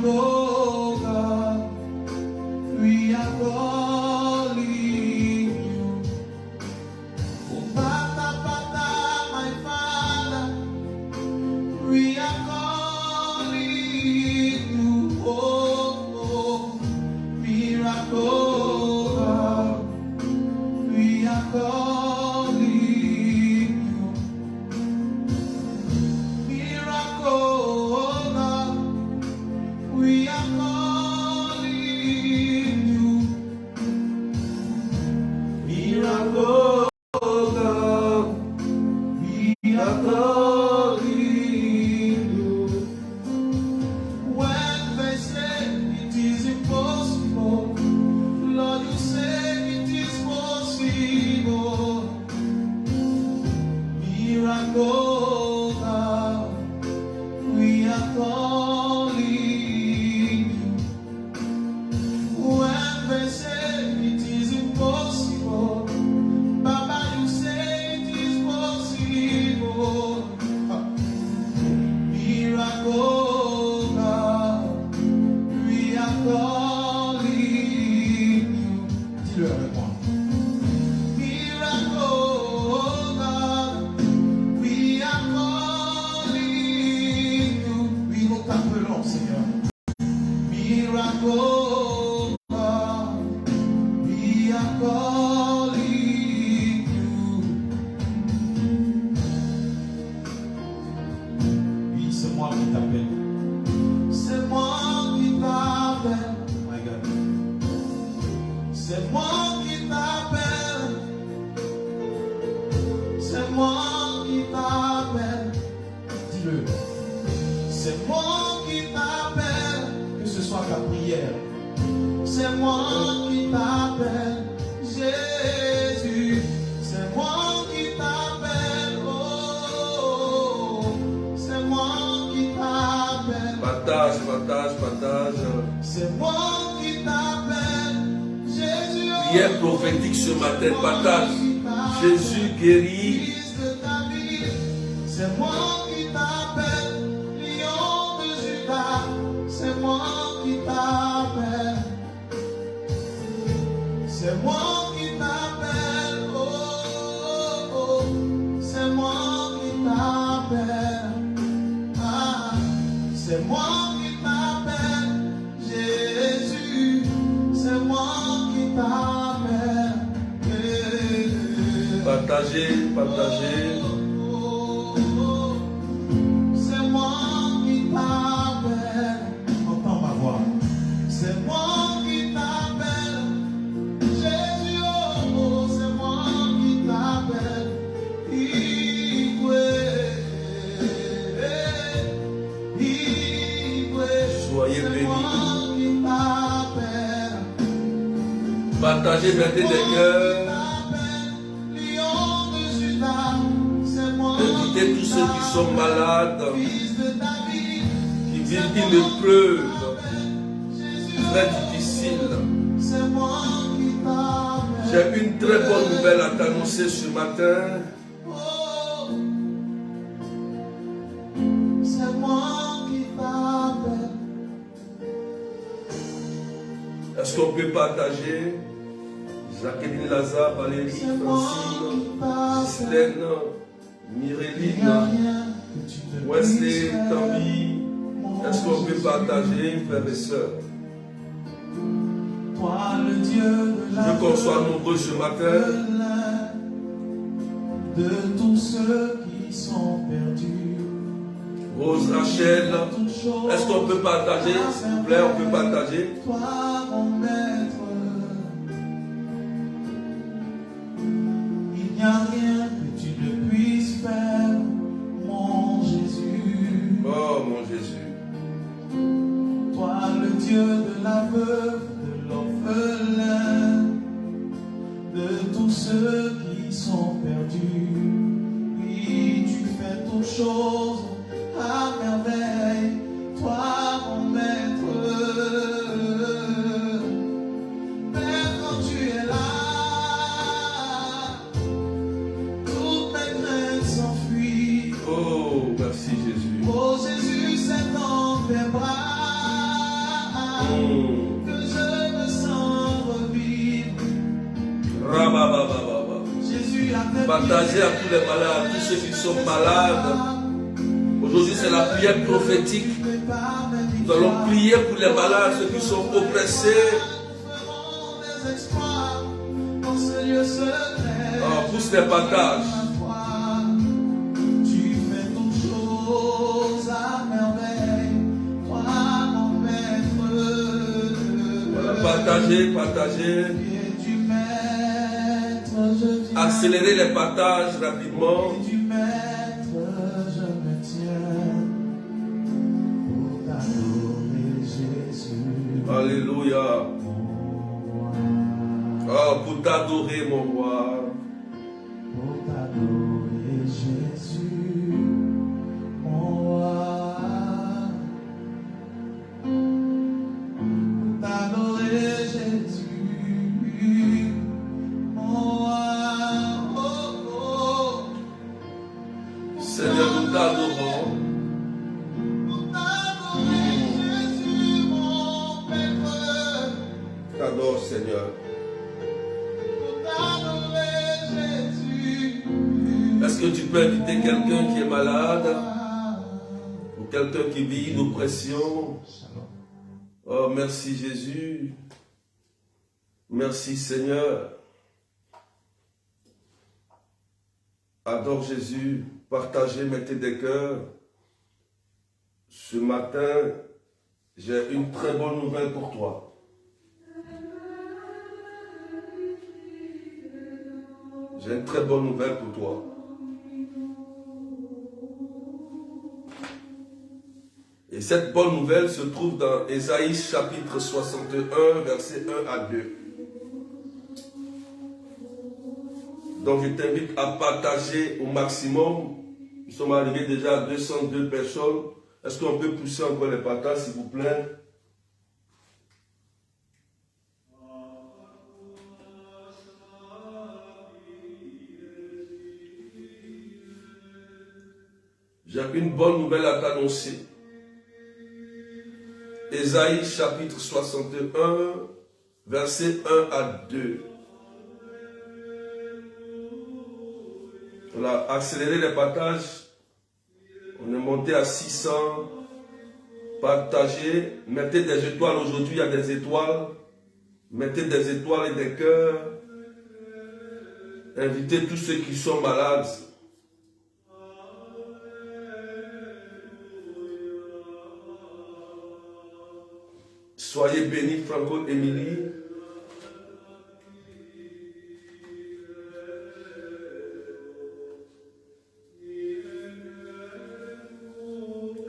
oh God, we are calling you. Oh Pata Pata, my Father, we are calling you. Oh, miracle God, we are calling you. Miracle God, we are calling you. Miracle God, we are calling you. When they say it is impossible, Lord, you say it is possible. Miracle God, we are calling you. When they say it is impossible, Baba, you say it is possible. Miracle God, we are calling you. Dis-le avec moi. Miracle God, we are calling you. Oui, nous t'appelons, Seigneur. Miracle God, we are calling you. Oui, c'est moi qui t'appelle. C'est moi qui t'appelle. My God. C'est moi qui t'appelle. C'est moi qui t'appelle. Dis-le. C'est moi qui t'appelle. Que ce soit ta prière. C'est moi qui t'appelle. Jésus. C'est moi qui t'appelle. Oh, c'est moi qui t'appelle. Partage, partage, partage. C'est moi qui t'appelle. Jésus. Prière prophétique ce matin, partage. Jésus guérit. Fils de David, c'est moi qui t'appelle, lion de Judas, c'est moi qui t'appelle, c'est moi qui t'appelle, oh, oh, c'est moi qui t'appelle, ah, c'est moi qui t'appelle, Jésus, c'est moi qui t'appelle. Partagez, partagez. C'est moi qui t'appelle. Entends ma voix. C'est moi qui t'appelle. Jésus, oh, c'est moi qui t'appelle. Soyez c'est bénis. moi qui t'appelle. Partagez, mettez des cœurs. Invitez tous ceux qui sont malades, qui vivent une épreuve très difficile. J'ai une très bonne nouvelle à t'annoncer ce matin. C'est moi qui t'appelle. Est-ce qu'on peut partager? Jacqueline Lazare, Valérie, Francine, Gislaine, Mireline, Wesley, Tammy. Est-ce qu'on peut partager, frères et sœurs? Je veux qu'on soit nombreux ce matin. De tous ceux qui sont perdus. Rose Rachel, est-ce qu'on peut partager? S'il vous plaît, on peut partager. Toi, mon maître, il n'y a rien que tu ne puisses faire, mon Jésus. Oh, mon Jésus. Toi, le Dieu de la veuve, de l'orphelin, de tous ceux qui sont perdus. Oui, tu fais toutes choses à merveille, toi, mon maître. Père, quand tu es là, toutes mes craintes s'enfuient. Oh, merci Jésus. Oh Jésus, c'est dans tes bras Partagez à tous les malades, tous ceux qui sont malades. Aujourd'hui, c'est la prière prophétique. Nous allons prier pour les malades, ceux qui sont oppressés. Pousse les partages. Tu fais toutes choses à merveille, toi mon maître. Voilà, partagez. Du maître, je viens. Accélérez les partages rapidement. Du maître, je me tiens pour t'adorer, Jésus. Alléluia. Pour t'adorer, mon roi. Pour t'adorer, Jésus, mon roi. Pour t'adorer, Jésus, mon roi. Oh, oh. Seigneur, nous t'adorons. Pour t'adorer, Jésus, mon maître. T'adore, Seigneur. Est-ce que tu peux inviter quelqu'un qui est malade ou quelqu'un qui vit une oppression? Oh, merci Jésus. Merci Seigneur. Adore Jésus. Partagez, mettez des cœurs. Ce matin, j'ai une très bonne nouvelle pour toi. J'ai une très bonne nouvelle pour toi. Et cette bonne nouvelle se trouve dans Ésaïe chapitre 61, versets 1 à 2. Donc je t'invite à partager au maximum. Nous sommes arrivés déjà à 202 personnes. Est-ce qu'on peut pousser encore les partages, s'il vous plaît? J'ai une bonne nouvelle à t'annoncer. Ésaïe chapitre 61, versets 1 à 2. On a accéléré les partages. On est monté à 600. Partagez. Mettez des étoiles. Aujourd'hui, il y a des étoiles. Mettez des étoiles et des cœurs. Invitez tous ceux qui sont malades. Soyez bénis, Franco Émilie.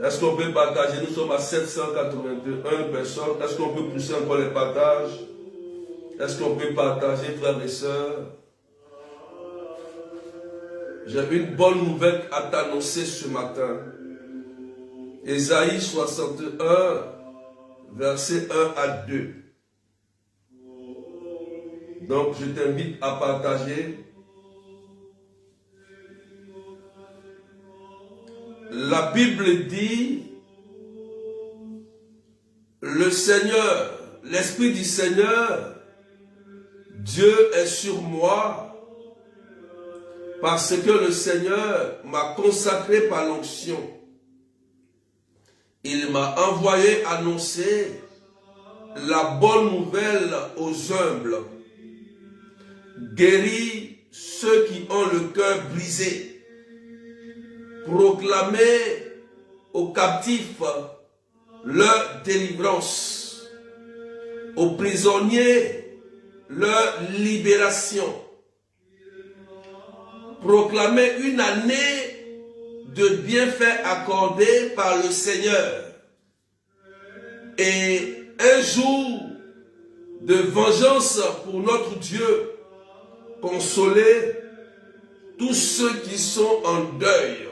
Est-ce qu'on peut partager? Nous sommes à 781 personnes. Est-ce qu'on peut pousser encore les partages? Est-ce qu'on peut partager, frères et sœurs? J'ai une bonne nouvelle à t'annoncer ce matin. Ésaïe 61, versets 1 à 2. Donc, je t'invite à partager. La Bible dit, le Seigneur, l'Esprit du Seigneur, Dieu est sur moi, parce que le Seigneur m'a consacré par l'onction. Il m'a envoyé annoncer la bonne nouvelle aux humbles, guérir ceux qui ont le cœur brisé, proclamer aux captifs leur délivrance, aux prisonniers leur libération, proclamer une année de bienfaits accordés par le Seigneur et un jour de vengeance pour notre Dieu, consoler tous ceux qui sont en deuil.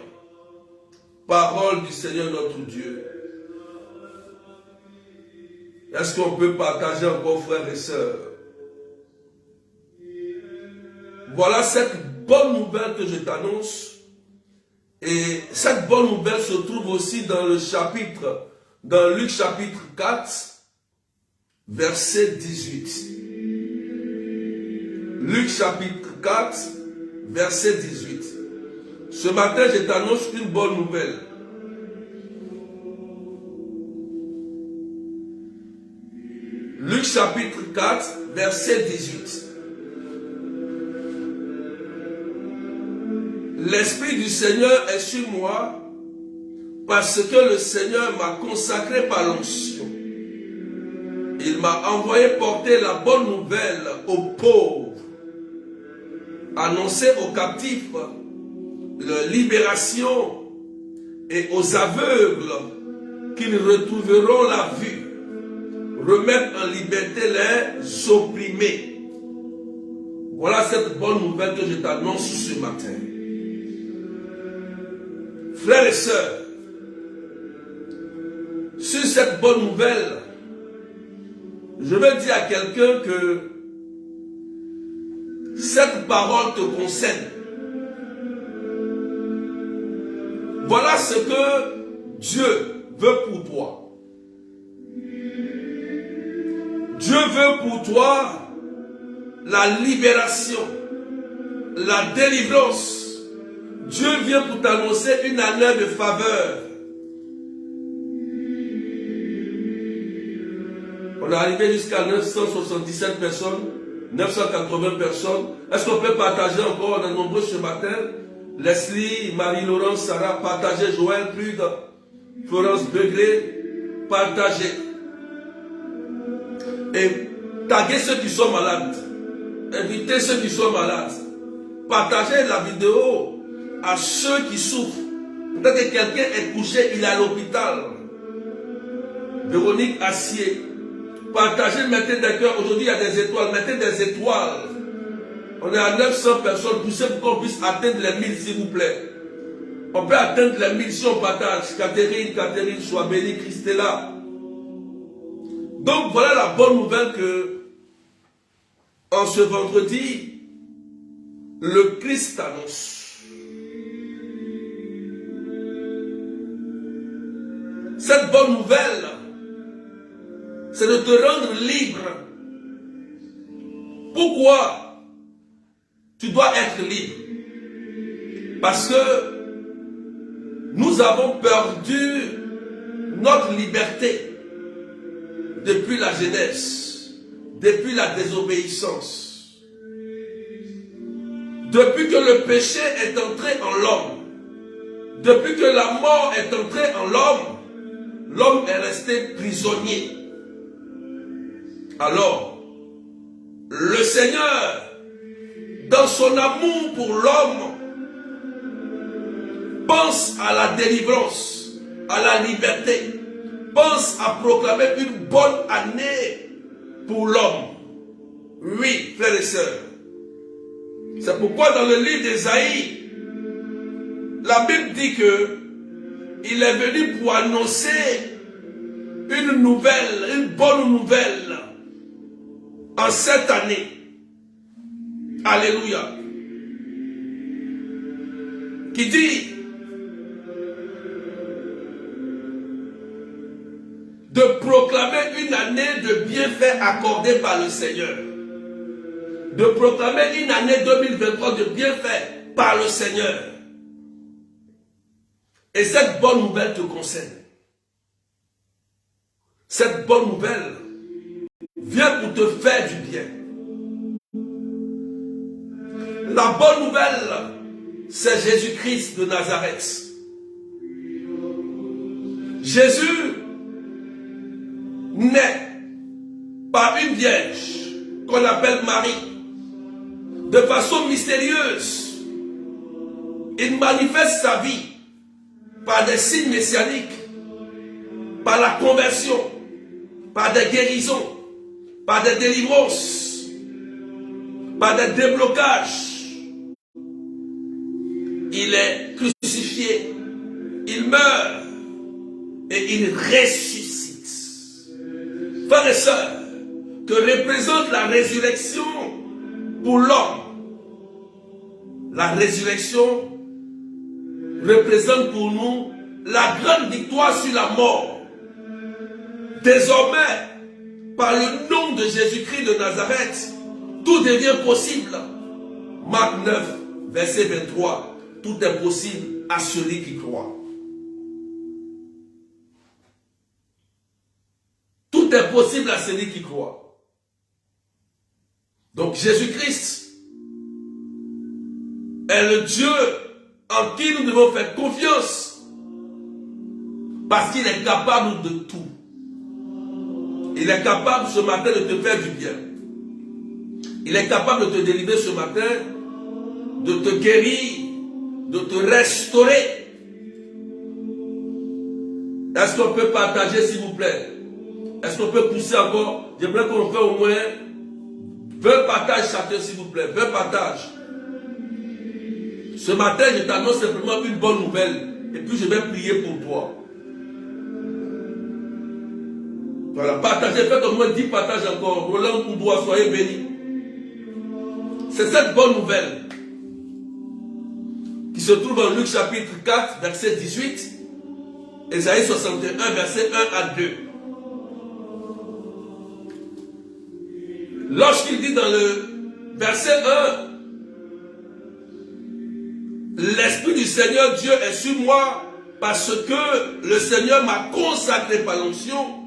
Parole du Seigneur notre Dieu. Est-ce qu'on peut partager encore, frères et sœurs? Voilà cette bonne nouvelle que je t'annonce. Et cette bonne nouvelle se trouve aussi dans le chapitre, dans Luc chapitre 4, verset 18. Luc chapitre 4, verset 18. Ce matin, je t'annonce une bonne nouvelle. Luc chapitre 4, verset 18. L'Esprit du Seigneur est sur moi parce que le Seigneur m'a consacré par l'onction. Il m'a envoyé porter la bonne nouvelle aux pauvres, annoncer aux captifs leur libération et aux aveugles qu'ils retrouveront la vue, remettre en liberté les opprimés. Voilà cette bonne nouvelle que je t'annonce ce matin. Frères et sœurs, sur cette bonne nouvelle, je veux dire à quelqu'un que cette parole te concerne. Voilà ce que Dieu veut pour toi. Dieu veut pour toi la libération, la délivrance. Dieu vient pour t'annoncer une année de faveur. On est arrivé jusqu'à 977 personnes, 980 personnes. Est-ce qu'on peut partager encore? On est nombreux ce matin. Leslie, Marie-Laurence, Sarah, partagez. Joël, Plude, Florence Begré, partagez. Et taguez ceux qui sont malades. Invitez ceux qui sont malades. Partagez la vidéo à ceux qui souffrent. Peut-être que quelqu'un est couché, il est à l'hôpital. Véronique Assier. Partagez, mettez des cœurs. Aujourd'hui, il y a des étoiles. Mettez des étoiles. On est à 900 personnes. Poussez pour qu'on puisse atteindre les 1000, s'il vous plaît. On peut atteindre les 1000 si on partage. Catherine, sois bénie. Christella. Donc, voilà la bonne nouvelle que, en ce vendredi, le Christ annonce. Cette bonne nouvelle, c'est de te rendre libre. Pourquoi tu dois être libre? Parce que nous avons perdu notre liberté depuis la jeunesse, depuis la désobéissance. Depuis que le péché est entré en l'homme, depuis que la mort est entrée en l'homme, l'homme est resté prisonnier. Alors, le Seigneur, dans son amour pour l'homme, pense à la délivrance, à la liberté, pense à proclamer une bonne année pour l'homme. Oui, frères et sœurs. C'est pourquoi dans le livre d'Ésaïe, la Bible dit que il est venu pour annoncer une nouvelle, une bonne nouvelle en cette année. Alléluia. Qui dit de proclamer une année de bienfaits accordés par le Seigneur. De proclamer une année 2023 de bienfaits par le Seigneur. Et cette bonne nouvelle te concerne. Cette bonne nouvelle vient pour te faire du bien. La bonne nouvelle, c'est Jésus-Christ de Nazareth. Jésus naît par une vierge qu'on appelle Marie. De façon mystérieuse, il manifeste sa vie par des signes messianiques, par la conversion, par des guérisons, par des délivrances, par des déblocages. Il est crucifié, il meurt et il ressuscite. Frères et sœurs, que représente la résurrection pour l'homme? La résurrection représente pour nous la grande victoire sur la mort. Désormais, par le nom de Jésus-Christ de Nazareth, tout devient possible. Marc 9, verset 23. Tout est possible à celui qui croit. Tout est possible à celui qui croit. Donc Jésus-Christ est le Dieu en qui nous devons faire confiance. Parce qu'il est capable de tout. Il est capable ce matin de te faire du bien. Il est capable de te délivrer ce matin, de te guérir, de te restaurer. Est-ce qu'on peut partager, s'il vous plaît? Est-ce qu'on peut pousser encore? J'aimerais qu'on fasse au moins 20 partages chacun, s'il vous plaît. 20 partages. Ce matin, je t'annonce simplement une bonne nouvelle. Et puis je vais prier pour toi. Voilà, partagez, faites au moins 10 partages encore. Roland Koudoua, soyez bénis. C'est cette bonne nouvelle qui se trouve en Luc chapitre 4, verset 18, Ésaïe 61, verset 1 à 2. Lorsqu'il dit dans le verset 1, l'Esprit du Seigneur Dieu est sur moi parce que le Seigneur m'a consacré par l'onction.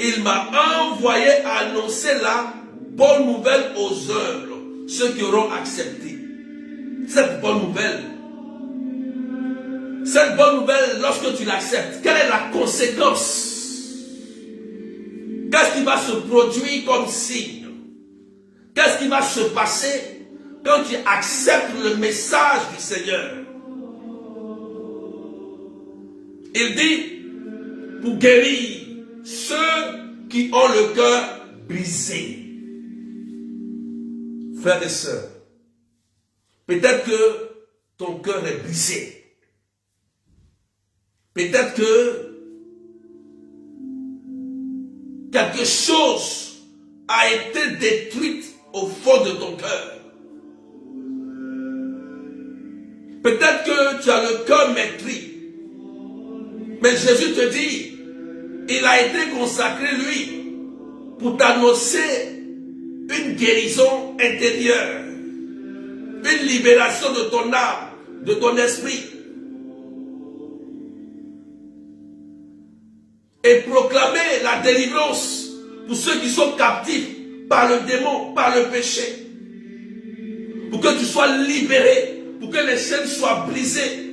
Il m'a envoyé annoncer la bonne nouvelle aux humbles, ceux qui auront accepté. Cette bonne nouvelle, lorsque tu l'acceptes, quelle est la conséquence? Qu'est-ce qui va se produire comme signe? Qu'est-ce qui va se passer quand tu acceptes le message du Seigneur? Il dit, pour guérir ceux qui ont le cœur brisé. Frères et sœurs, peut-être que ton cœur est brisé. Peut-être que quelque chose a été détruit au fond de ton cœur. Peut-être que tu as le cœur meurtri. Mais Jésus te dit, il a été consacré, lui, pour t'annoncer une guérison intérieure, une libération de ton âme, de ton esprit. Et proclamer la délivrance pour ceux qui sont captifs par le démon, par le péché. Pour que tu sois libéré, pour que les chaînes soient brisées.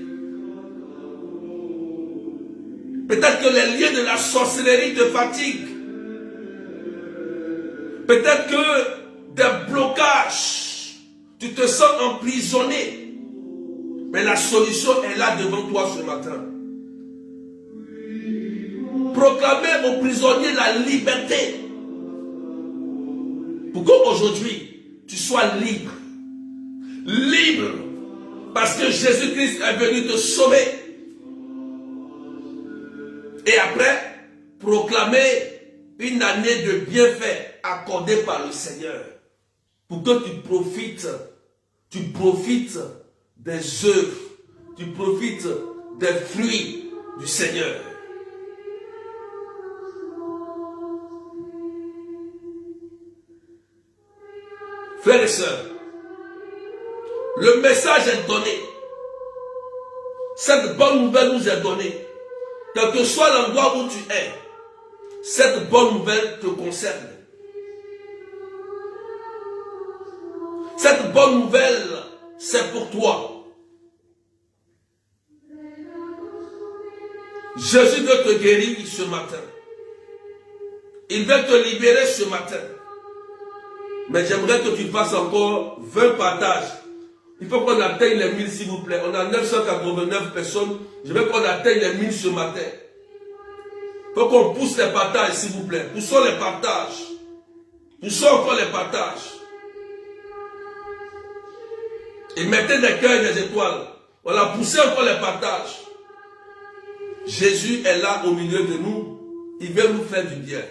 Peut-être que les liens de la sorcellerie te fatiguent. Peut-être que des blocages, tu te sens emprisonné. Mais la solution est là devant toi ce matin. Proclamer aux prisonniers la liberté. Pour qu'aujourd'hui, tu sois libre. Libre. Parce que Jésus-Christ est venu te sauver. Et après, proclamer une année de bienfaits accordée par le Seigneur. Pour que tu profites des œuvres, tu profites des fruits du Seigneur. Frères et sœurs, le message est donné. Cette bonne nouvelle nous est donnée. Quel que soit l'endroit où tu es, cette bonne nouvelle te concerne. Cette bonne nouvelle, c'est pour toi. Jésus veut te guérir ce matin. Il veut te libérer ce matin. Mais j'aimerais que tu fasses encore 20 partages. Il faut qu'on atteigne les 1000 s'il vous plaît. On a 989 personnes. Je veux qu'on atteigne les 1000 ce matin. Il faut qu'on pousse les partages s'il vous plaît. Poussons les partages. Poussons encore les partages. Et mettez des cœurs et des étoiles. Voilà, poussez encore les partages. Jésus est là au milieu de nous. Il veut nous faire du bien.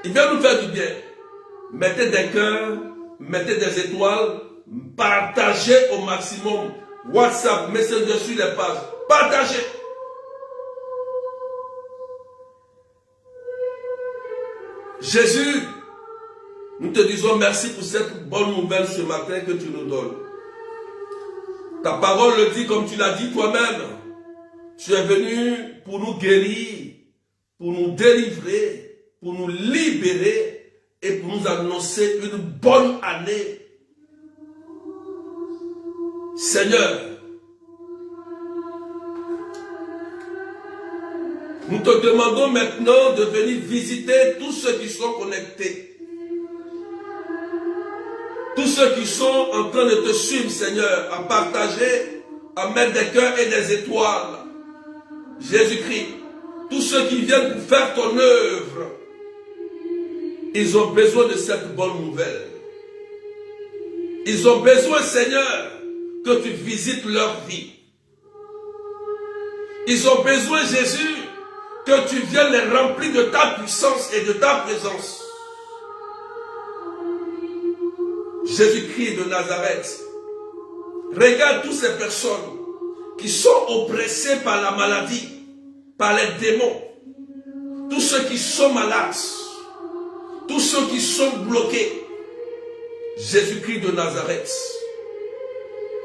Il veut nous faire du bien. Mettez des cœurs, mettez des étoiles, partagez au maximum. WhatsApp, Messenger sur les pages. Partagez. Jésus Nous te disons merci pour cette bonne nouvelle ce matin que tu nous donnes. Ta parole le dit comme tu l'as dit toi-même. Tu es venu pour nous guérir, pour nous délivrer, pour nous libérer et pour nous annoncer une bonne année. Seigneur, nous te demandons maintenant de venir visiter tous ceux qui sont connectés. Tous ceux qui sont en train de te suivre, Seigneur, à partager, à mettre des cœurs et des étoiles. Jésus-Christ, tous ceux qui viennent pour faire ton œuvre, ils ont besoin de cette bonne nouvelle. Ils ont besoin, Seigneur, que tu visites leur vie. Ils ont besoin, Jésus, que tu viennes les remplir de ta puissance et de ta présence. Jésus-Christ de Nazareth, regarde toutes ces personnes qui sont oppressées par la maladie, par les démons, tous ceux qui sont malades, tous ceux qui sont bloqués. Jésus-Christ de Nazareth,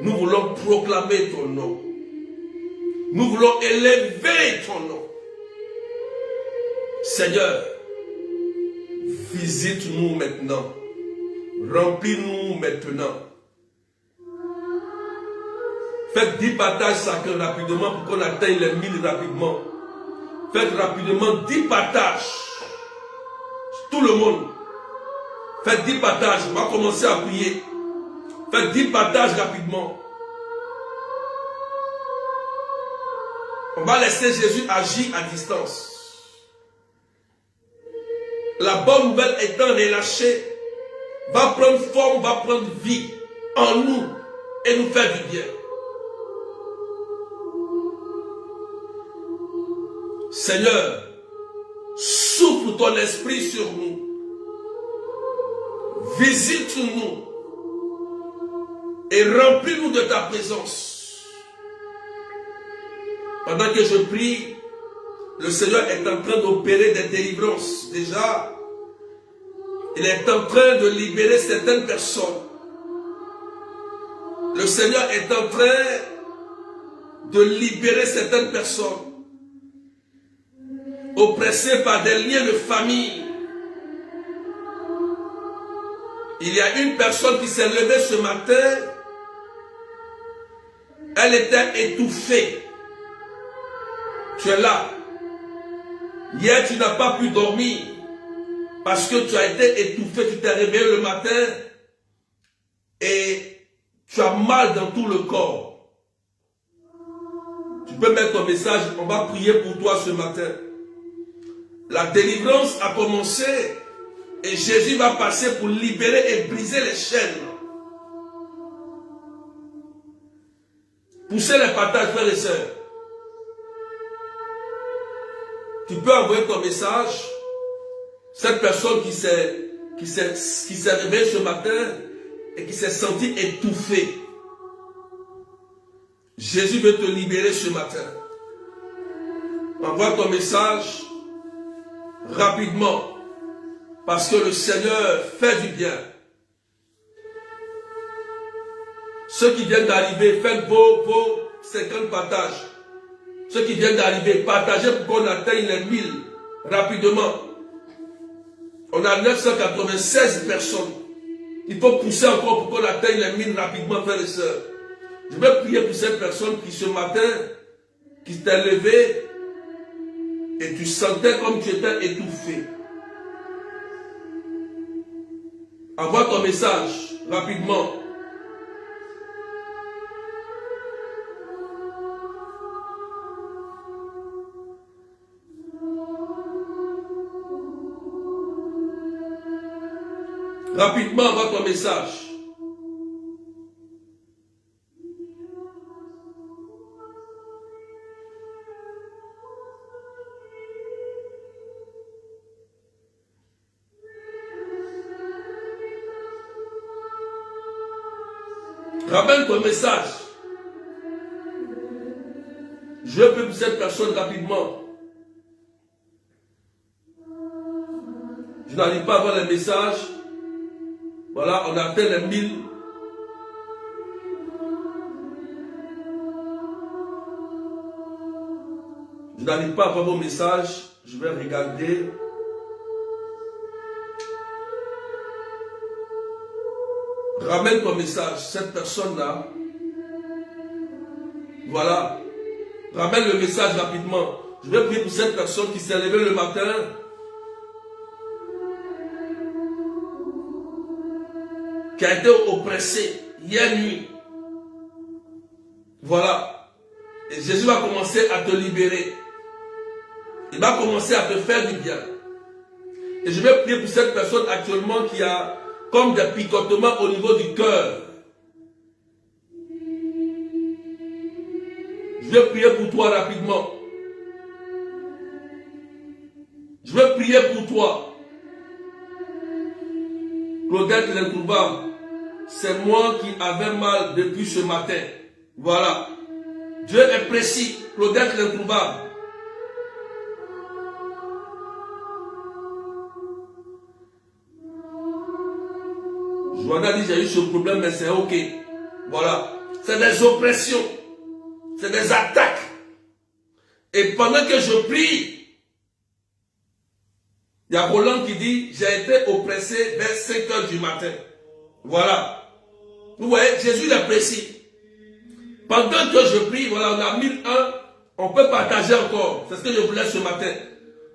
nous voulons proclamer ton nom. Nous voulons élever ton nom. Seigneur, visite-nous maintenant. Remplis-nous maintenant. Faites 10 partages chacun rapidement pour qu'on atteigne les 1000 rapidement. Faites rapidement 10 partages. Tout le monde. Faites 10 partages. On va commencer à prier. Faites 10 partages rapidement. On va laisser Jésus agir à distance. La bonne nouvelle étant relâchée, va prendre forme, va prendre vie en nous et nous faire du bien. Seigneur, souffle ton esprit sur nous. Visite-nous et remplis-nous de ta présence. Pendant que je prie, le Seigneur est en train d'opérer des délivrances. Déjà, il est en train de libérer certaines personnes. Le Seigneur est en train de libérer certaines personnes oppressées par des liens de famille. Il y a une personne qui s'est levée ce matin. Elle était étouffée. Tu es là. Hier, tu n'as pas pu dormir. Parce que tu as été étouffé, tu t'es réveillé le matin et tu as mal dans tout le corps. Tu peux mettre ton message, on va prier pour toi ce matin. La délivrance a commencé et Jésus va passer pour libérer et briser les chaînes. Poussez les partages, frères et sœurs. Tu peux envoyer ton message. Cette personne qui s'est réveillée ce matin et qui s'est sentie étouffée. Jésus veut te libérer ce matin. Envoie ton message rapidement. Parce que le Seigneur fait du bien. Ceux qui viennent d'arriver, faites vos 50 partages. Ceux qui viennent d'arriver, partagez pour qu'on atteigne les 1000 rapidement. On a 996 personnes. Il faut pousser encore pour qu'on atteigne les 1000 rapidement, frères et sœurs. Je vais prier pour cette personne qui ce matin, qui t'est levée et tu sentais comme tu étais étouffé. Envoie ton message rapidement. Rapidement, envoie ton message. Ramène ton message. Je veux pour cette personne rapidement. Je n'arrive pas à voir les messages. Voilà, on a atteint les 1000. Je n'arrive pas à voir vos messages. Je vais regarder. Ramène ton message, cette personne-là. Voilà. Ramène le message rapidement. Je vais prier pour cette personne qui s'est levée le matin. Qui a été oppressée hier nuit. Voilà. Et Jésus va commencer à te libérer. Il va commencer à te faire du bien. Et je vais prier pour cette personne actuellement qui a comme des picotements au niveau du cœur. Je vais prier pour toi rapidement. Je vais prier pour toi. Claudette l'introuvable, c'est moi qui avais mal depuis ce matin. Voilà. Dieu est précis. Claudette l'introuvable. Joanna dit j'ai eu ce problème mais c'est ok. Voilà. C'est des oppressions. C'est des attaques. Et pendant que je prie, il y a Roland qui dit j'ai été oppressé vers 5 heures du matin. Voilà. Vous voyez, Jésus est précis. Pendant que je prie, voilà, on a 1001, on peut partager encore. C'est ce que je voulais ce matin.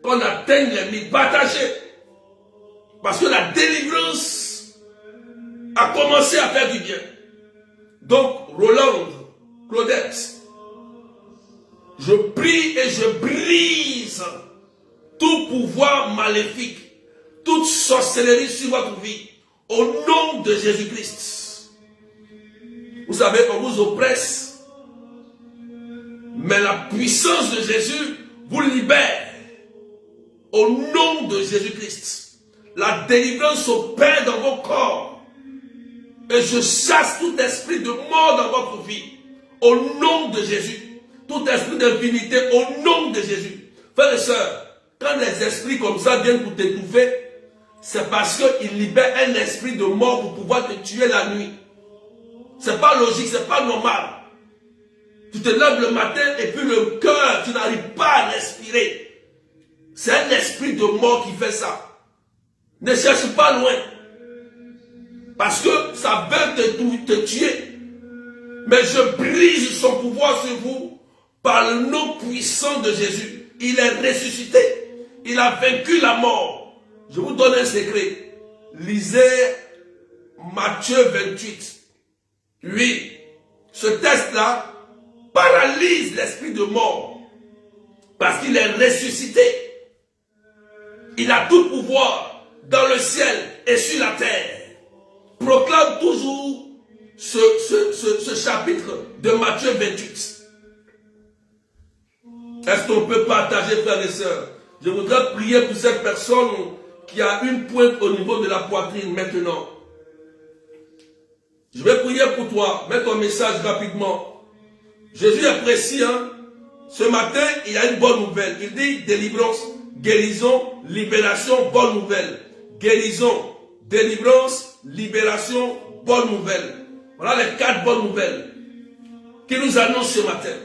Qu'on atteigne les 1000, partager. Parce que la délivrance a commencé à faire du bien. Donc, Roland, Claudette, je prie et je brise tout pouvoir maléfique, toute sorcellerie sur votre vie, au nom de Jésus-Christ. Vous savez, on vous oppresse, mais la puissance de Jésus vous libère. Au nom de Jésus-Christ, la délivrance opère dans vos corps. Et je chasse tout esprit de mort dans votre vie. Au nom de Jésus. Tout esprit d'infinité au nom de Jésus. Frères et sœurs, quand les esprits comme ça viennent pour t'étouffer, c'est parce qu'ils libèrent un esprit de mort pour pouvoir te tuer la nuit. C'est pas logique, c'est pas normal. Tu te lèves le matin et puis le cœur, tu n'arrives pas à respirer. C'est un esprit de mort qui fait ça. Ne cherche pas loin. Parce que ça veut te tuer. Mais je brise son pouvoir sur vous par le nom puissant de Jésus. Il est ressuscité. Il a vaincu la mort. Je vous donne un secret. Lisez Matthieu 28. Oui. Ce texte-là paralyse l'esprit de mort. Parce qu'il est ressuscité. Il a tout pouvoir dans le ciel et sur la terre. Proclame toujours ce chapitre de Matthieu 28. Est-ce qu'on peut partager, frères et sœurs? Je voudrais prier pour cette personne qui a une pointe au niveau de la poitrine maintenant. Je vais prier pour toi. Mets ton message rapidement. Jésus est précis, hein? Ce matin, il y a une bonne nouvelle. Il dit délivrance, guérison, libération, bonne nouvelle. Guérison, délivrance, libération, bonne nouvelle. Voilà les 4 bonnes nouvelles qu'il nous annonce ce matin.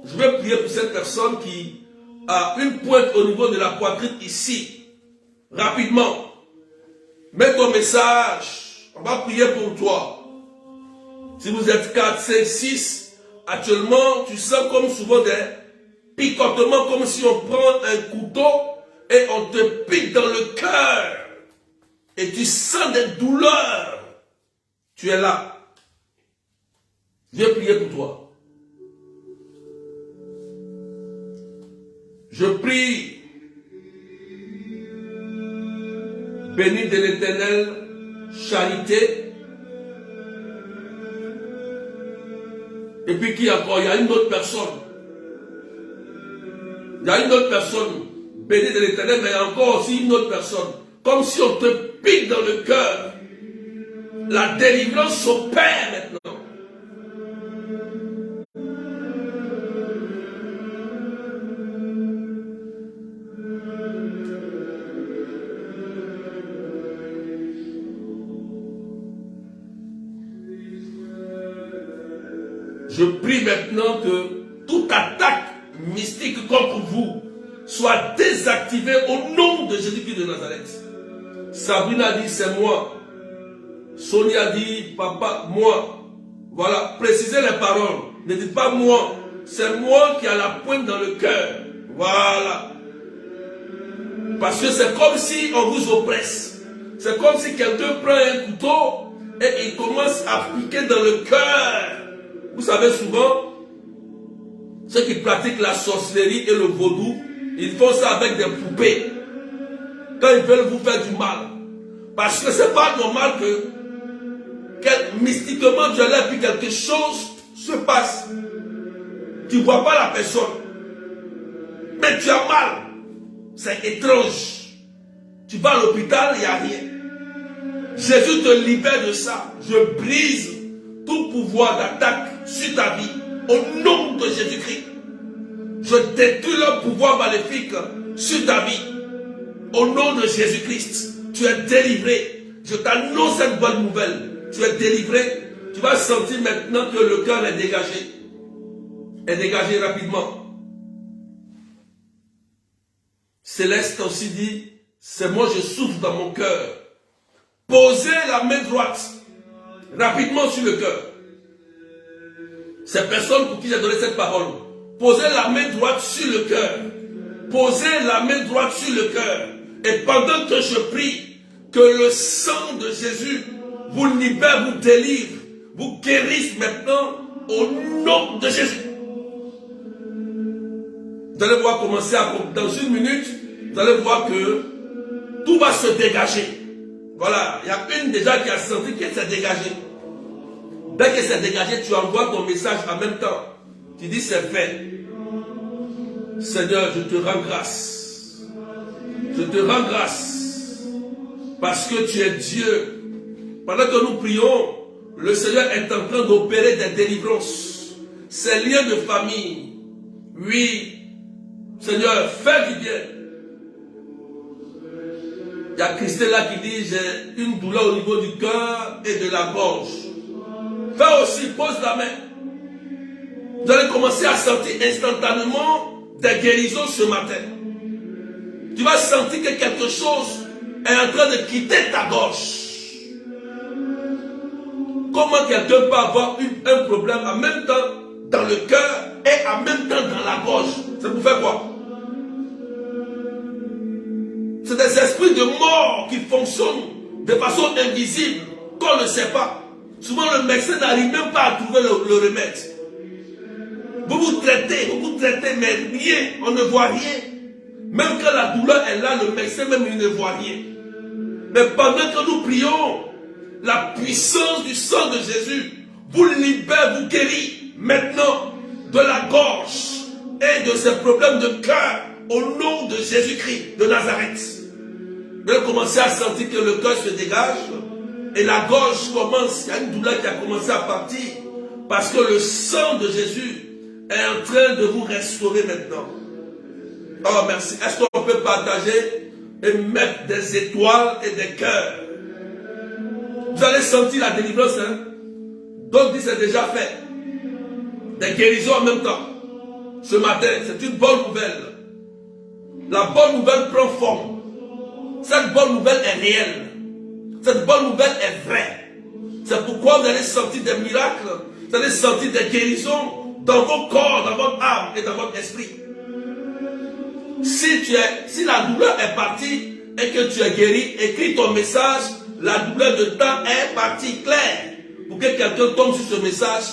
Je vais prier pour cette personne qui a une pointe au niveau de la poitrine ici. Rapidement. Mets ton message. On va prier pour toi. Si vous êtes 4, 5, 6, actuellement, tu sens comme souvent des picotements, comme si on prend un couteau et on te pique dans le cœur. Et tu sens des douleurs. Tu es là. Je vais prier pour toi. Je prie, béni de l'Éternel, charité. Et puis qui encore? Il y a une autre personne. Il y a une autre personne, béni de l'Éternel, mais il y a encore aussi une autre personne. Comme si on te pique dans le cœur. La délivrance s'opère maintenant. Je prie maintenant que toute attaque mystique contre vous soit désactivée au nom de Jésus-Christ de Nazareth. Sabrina dit c'est moi. Sonia dit papa, moi. Voilà, précisez les paroles. Ne dites pas moi. C'est moi qui a la pointe dans le cœur. Voilà. Parce que c'est comme si on vous oppresse. C'est comme si quelqu'un prend un couteau et il commence à piquer dans le cœur. Vous savez souvent, ceux qui pratiquent la sorcellerie et le vaudou, ils font ça avec des poupées. Quand ils veulent vous faire du mal. Parce que c'est pas normal que mystiquement tu es là et puis quelque chose se passe. Tu ne vois pas la personne. Mais tu as mal. C'est étrange. Tu vas à l'hôpital, il n'y a rien. Jésus te libère de ça. Je brise tout pouvoir d'attaque sur ta vie. Au nom de Jésus-Christ. Je détruis le pouvoir maléfique sur ta vie. Au nom de Jésus-Christ. Tu es délivré. Je t'annonce cette bonne nouvelle. Tu es délivré. Tu vas sentir maintenant que le cœur est dégagé. Est dégagé rapidement. Céleste aussi dit, c'est moi je souffle dans mon cœur. Posez la main droite rapidement sur le cœur. Ces personnes pour qui j'ai donné cette parole, posez la main droite sur le cœur. Posez la main droite sur le cœur. Et pendant que je prie, que le sang de Jésus vous libère, vous délivre, vous guérisse maintenant au nom de Jésus. Vous allez voir commencer dans une minute, vous allez voir que tout va se dégager. Voilà, il y a une déjà qui a senti qu'elle s'est dégagée. Dès qu'elle s'est dégagée, tu envoies ton message en même temps. Tu dis c'est fait. Seigneur, je te rends grâce. Je te rends grâce. Parce que tu es Dieu. Pendant que nous prions, le Seigneur est en train d'opérer des délivrances. Ces liens de famille. Oui. Seigneur, fais du bien. Il y a Christella qui dit, j'ai une douleur au niveau du cœur et de la gorge. Fais aussi, pose la main. Vous allez commencer à sentir instantanément des guérisons ce matin. Tu vas sentir que quelque chose est en train de quitter ta gorge. Comment quelqu'un peut avoir un problème en même temps dans le cœur et en même temps dans la gorge? Ça vous fait quoi? C'est des esprits de mort qui fonctionnent de façon invisible, qu'on ne sait pas. Souvent le médecin n'arrive même pas à trouver le remède. Vous vous traitez, mais rien, on ne voit rien. Même quand la douleur est là, le médecin même il ne voit rien. Mais pendant que nous prions, la puissance du sang de Jésus vous libère, vous guérit maintenant de la gorge et de ces problèmes de cœur au nom de Jésus-Christ de Nazareth. Vous allez commencer à sentir que le cœur se dégage et la gorge commence, il y a une douleur qui a commencé à partir parce que le sang de Jésus est en train de vous restaurer maintenant. Oh merci. Est-ce qu'on peut partager et mettre des étoiles et des cœurs? Vous allez sentir la délivrance, hein? Donc c'est déjà fait. Des guérisons en même temps. Ce matin, c'est une bonne nouvelle. La bonne nouvelle prend forme. Cette bonne nouvelle est réelle. Cette bonne nouvelle est vraie. C'est pourquoi vous allez sentir des miracles. Vous allez sentir des guérisons dans vos corps, dans votre âme et dans votre esprit. Si la douleur est partie et que tu es guéri, écris ton message. La douleur de temps est partie claire. Pour que quelqu'un tombe sur ce message,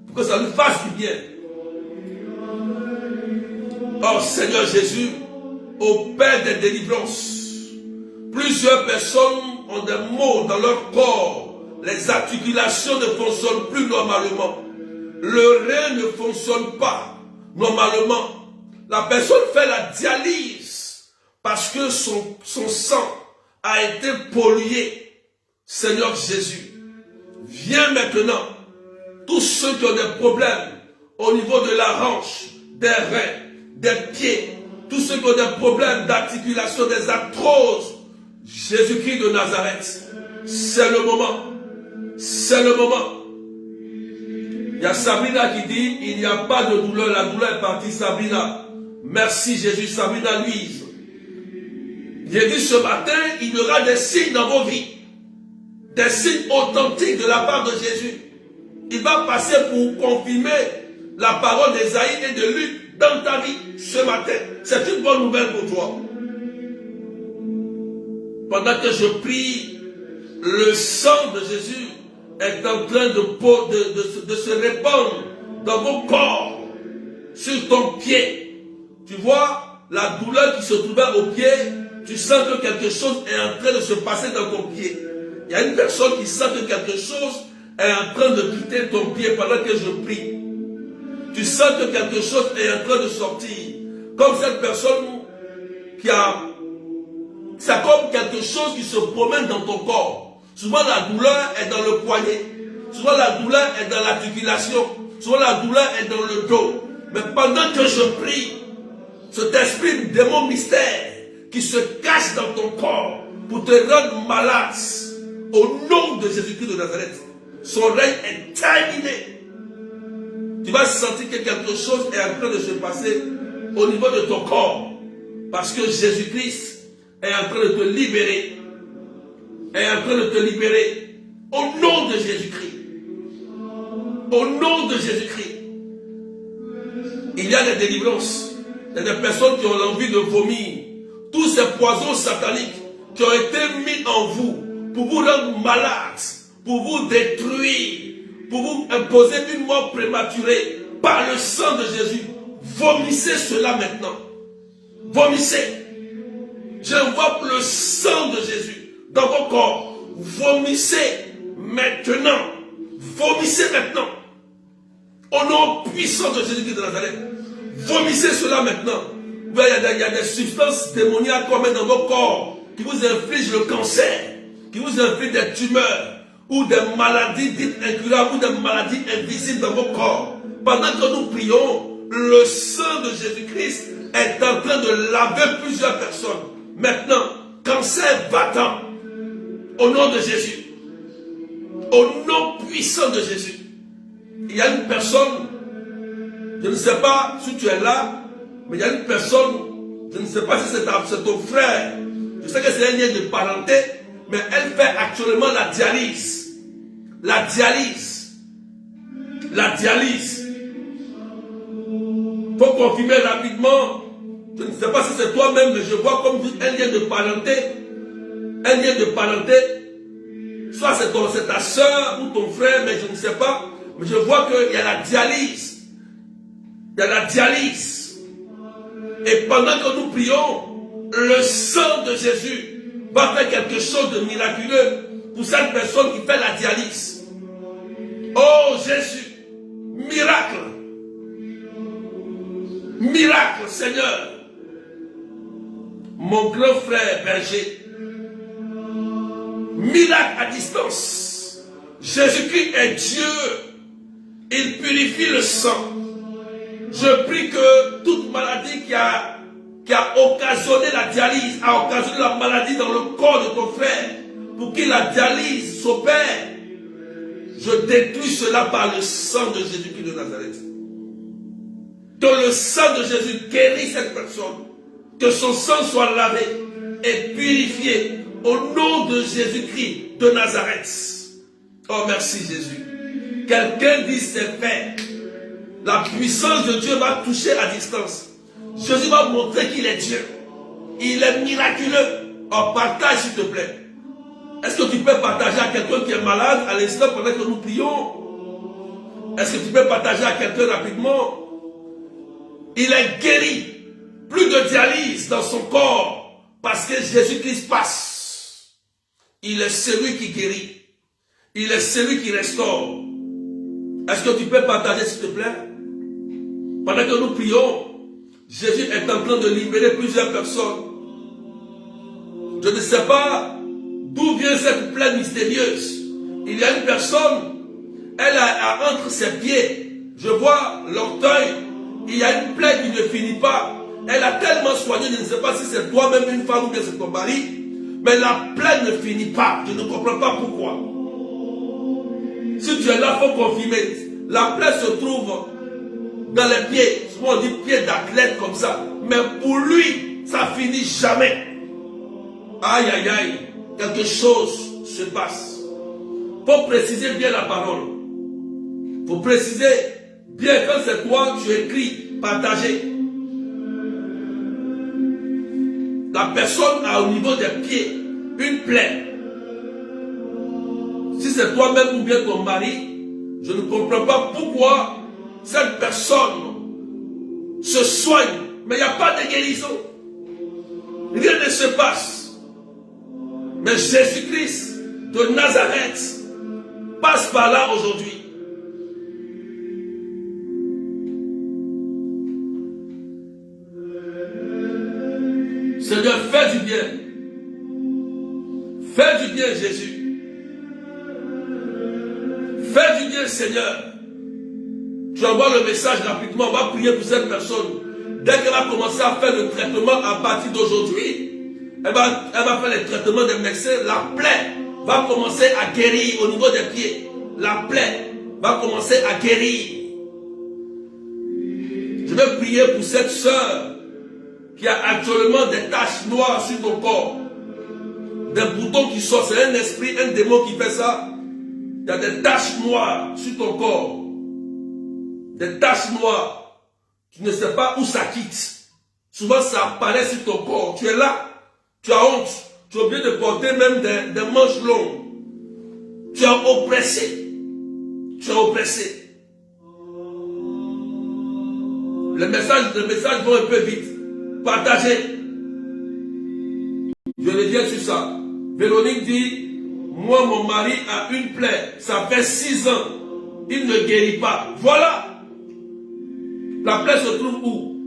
pour que ça lui fasse du bien. Oh Seigneur Jésus, opère des délivrances. Plusieurs personnes ont des maux dans leur corps. Les articulations ne fonctionnent plus normalement. Le rein ne fonctionne pas normalement. La personne fait la dialyse parce que son sang a été pollué. Seigneur Jésus, viens maintenant. Tous ceux qui ont des problèmes au niveau de la hanche, des reins, des pieds, tous ceux qui ont des problèmes d'articulation, des arthroses, Jésus-Christ de Nazareth, c'est le moment. C'est le moment. Il y a Sabrina qui dit, il n'y a pas de douleur, la douleur est partie, Sabrina. Merci Jésus, Sabrina Louise. J'ai dit ce matin, il y aura des signes dans vos vies. Des signes authentiques de la part de Jésus. Il va passer pour confirmer la parole d'Ésaïe et de Luc dans ta vie ce matin. C'est une bonne nouvelle pour toi. Pendant que je prie, le sang de Jésus est en train de se répandre dans vos corps, sur ton pied. Tu vois la douleur qui se trouvait au pied, tu sens que quelque chose est en train de se passer dans ton pied. Il y a une personne qui sent que quelque chose est en train de quitter ton pied pendant que je prie. Tu sens que quelque chose est en train de sortir. Comme cette personne qui a... C'est comme quelque chose qui se promène dans ton corps. Souvent la douleur est dans le poignet. Souvent la douleur est dans l'articulation. Souvent la douleur est dans le dos. Mais pendant que je prie, cet esprit de démon mystère qui se cache dans ton corps pour te rendre malade, au nom de Jésus-Christ de Nazareth, son règne est terminé. Tu vas sentir que quelque chose est en train de se passer au niveau de ton corps. Parce que Jésus-Christ est en train de te libérer. Est en train de te libérer. Au nom de Jésus-Christ. Au nom de Jésus-Christ. Il y a des délivrances. Il y a des personnes qui ont l'envie de vomir. Tous ces poisons sataniques qui ont été mis en vous pour vous rendre malade, pour vous détruire, pour vous imposer une mort prématurée par le sang de Jésus. Vomissez cela maintenant. Vomissez. J'envoie le sang de Jésus dans vos corps. Vomissez maintenant. Vomissez maintenant. Au nom puissant de Jésus-Christ de Nazareth. Vomissez cela maintenant. Il y a des substances démoniaques qu'on met dans vos corps qui vous infligent le cancer, qui vous infligent des tumeurs ou des maladies dites incurables ou des maladies invisibles dans vos corps. Pendant que nous prions, le sang de Jésus-Christ est en train de laver plusieurs personnes. Maintenant, cancer va-t'en. Au nom de Jésus. Au nom puissant de Jésus. Il y a une personne, je ne sais pas si tu es là, mais il y a une personne, je ne sais pas si c'est ton frère. Je sais que c'est un lien de parenté, mais elle fait actuellement la dialyse. La dialyse. La dialyse. Il faut confirmer rapidement. Je ne sais pas si c'est toi-même, mais je vois comme un lien de parenté. Un lien de parenté. Soit c'est ta soeur ou ton frère, mais je ne sais pas. Mais je vois qu'il y a la dialyse. Il y a la dialyse. Et pendant que nous prions, le sang de Jésus va faire quelque chose de miraculeux pour cette personne qui fait la dialyse. Oh Jésus, miracle. Miracle, Seigneur. Mon grand frère berger. Miracle à distance. Jésus-Christ est Dieu. Il purifie le sang. Je prie que toute maladie qui a occasionné la dialyse, a occasionné la maladie dans le corps de ton frère, pour que la dialyse s'opère, je détruis cela par le sang de Jésus-Christ de Nazareth. Que le sang de Jésus guérisse cette personne. Que son sang soit lavé et purifié au nom de Jésus-Christ de Nazareth. Oh merci Jésus. Quelqu'un dit c'est fait. La puissance de Dieu va toucher à distance. Jésus va montrer qu'il est Dieu. Il est miraculeux. Oh, partage s'il te plaît. Est-ce que tu peux partager à quelqu'un qui est malade à l'instant pendant que nous prions? Est-ce que tu peux partager à quelqu'un rapidement? Il est guéri. Plus de dialyse dans son corps parce que Jésus-Christ passe. Il est celui qui guérit. Il est celui qui restaure. Est-ce que tu peux partager s'il te plaît? Pendant que nous prions, Jésus est en train de libérer plusieurs personnes. Je ne sais pas d'où vient cette plaie mystérieuse. Il y a une personne, elle a entre ses pieds, je vois l'orteil, il y a une plaie qui ne finit pas. Elle a tellement soigné, je ne sais pas si c'est toi-même une femme ou bien c'est ton mari, mais la plaie ne finit pas. Je ne comprends pas pourquoi. Si tu es là, il faut confirmer. La plaie se trouve dans les pieds. Souvent on dit pieds d'athlète comme ça. Mais pour lui, ça finit jamais. Aïe, aïe, aïe. Quelque chose se passe. Il faut préciser bien la parole. Il faut préciser bien quand c'est toi, tu écris, partager. La personne a au niveau des pieds une plaie. Si c'est toi-même ou bien ton mari, je ne comprends pas pourquoi cette personne se soigne, mais il n'y a pas de guérison. Rien ne se passe. Mais Jésus-Christ de Nazareth passe par là aujourd'hui. Seigneur, fais du bien. Fais du bien, Jésus. Fais du bien, Seigneur. Tu envoies le message rapidement. On va prier pour cette personne. Dès qu'elle va commencer à faire le traitement à partir d'aujourd'hui, elle va faire le traitement des médecins. La plaie va commencer à guérir au niveau des pieds. La plaie va commencer à guérir. Je vais prier pour cette soeur qui a actuellement des taches noires sur ton corps. Des boutons qui sortent. C'est un esprit, un démon qui fait ça. Il y a des taches noires sur ton corps. Des taches noires. Tu ne sais pas où ça quitte. Souvent ça apparaît sur ton corps. Tu es là. Tu as honte. Tu es obligé de porter même des manches longues. Tu es oppressé. Tu es oppressé. Les messages vont un peu vite. Partagez. Je reviens sur ça. Véronique dit, moi mon mari a une plaie. Ça fait 6 ans. Il ne guérit pas. Voilà. La plaie se trouve où?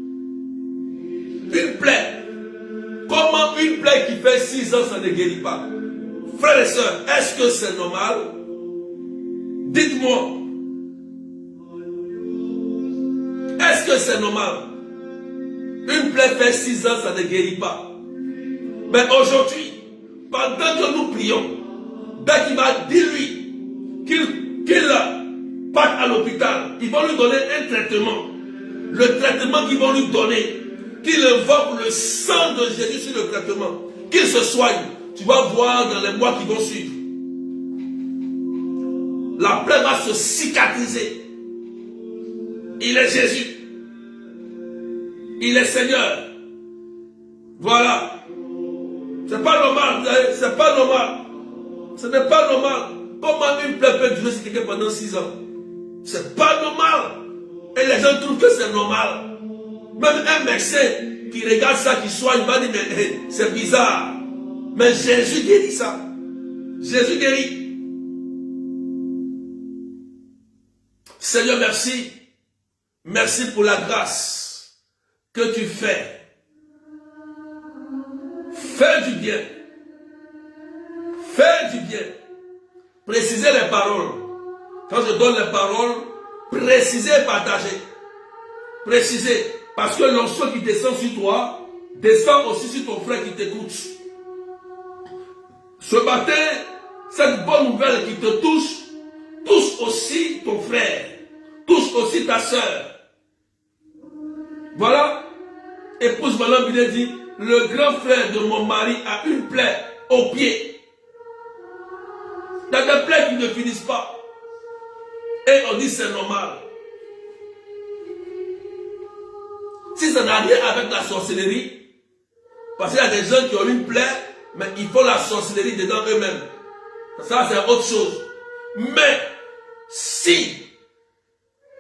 Une plaie. Comment une plaie qui fait 6 ans, ça ne guérit pas? Frères et sœurs, est-ce que c'est normal? Dites-moi. Est-ce que c'est normal? Une plaie fait 6 ans, ça ne guérit pas. Mais aujourd'hui, pendant que nous prions, dès qu'il va dire lui qu'il parte à l'hôpital, ils vont lui donner un traitement. Le traitement qu'ils vont lui donner, qu'il invoque le sang de Jésus sur le traitement, qu'il se soigne. Tu vas voir dans les mois qui vont suivre. La plaie va se cicatriser. Il est Jésus. Il est Seigneur. Voilà. C'est pas normal. C'est pas normal. Ce n'est pas normal. Comment une plaie peut durer sur quelqu'un pendant 6 ans? C'est pas normal. Et les gens trouvent que c'est normal. Même un médecin qui regarde ça, qui soigne, va dire, mais c'est bizarre. Mais Jésus guérit ça. Jésus guérit. Seigneur, merci. Merci pour la grâce que tu fais. Fais du bien. Fais du bien. Précisez les paroles. Quand je donne les paroles, précisez et partagez. Précisez. Parce que l'onction qui descend sur toi, descend aussi sur ton frère qui t'écoute. Ce matin, cette bonne nouvelle qui te touche, touche aussi ton frère. Touche aussi ta soeur. Voilà. Épouse Madame Binet dit, le grand frère de mon mari a une plaie au pied. Il y a des plaies qui ne finissent pas. Et on dit c'est normal. Si ça n'a rien avec la sorcellerie, parce qu'il y a des gens qui ont une plaie, mais ils font la sorcellerie dedans eux-mêmes. Ça c'est autre chose. Mais si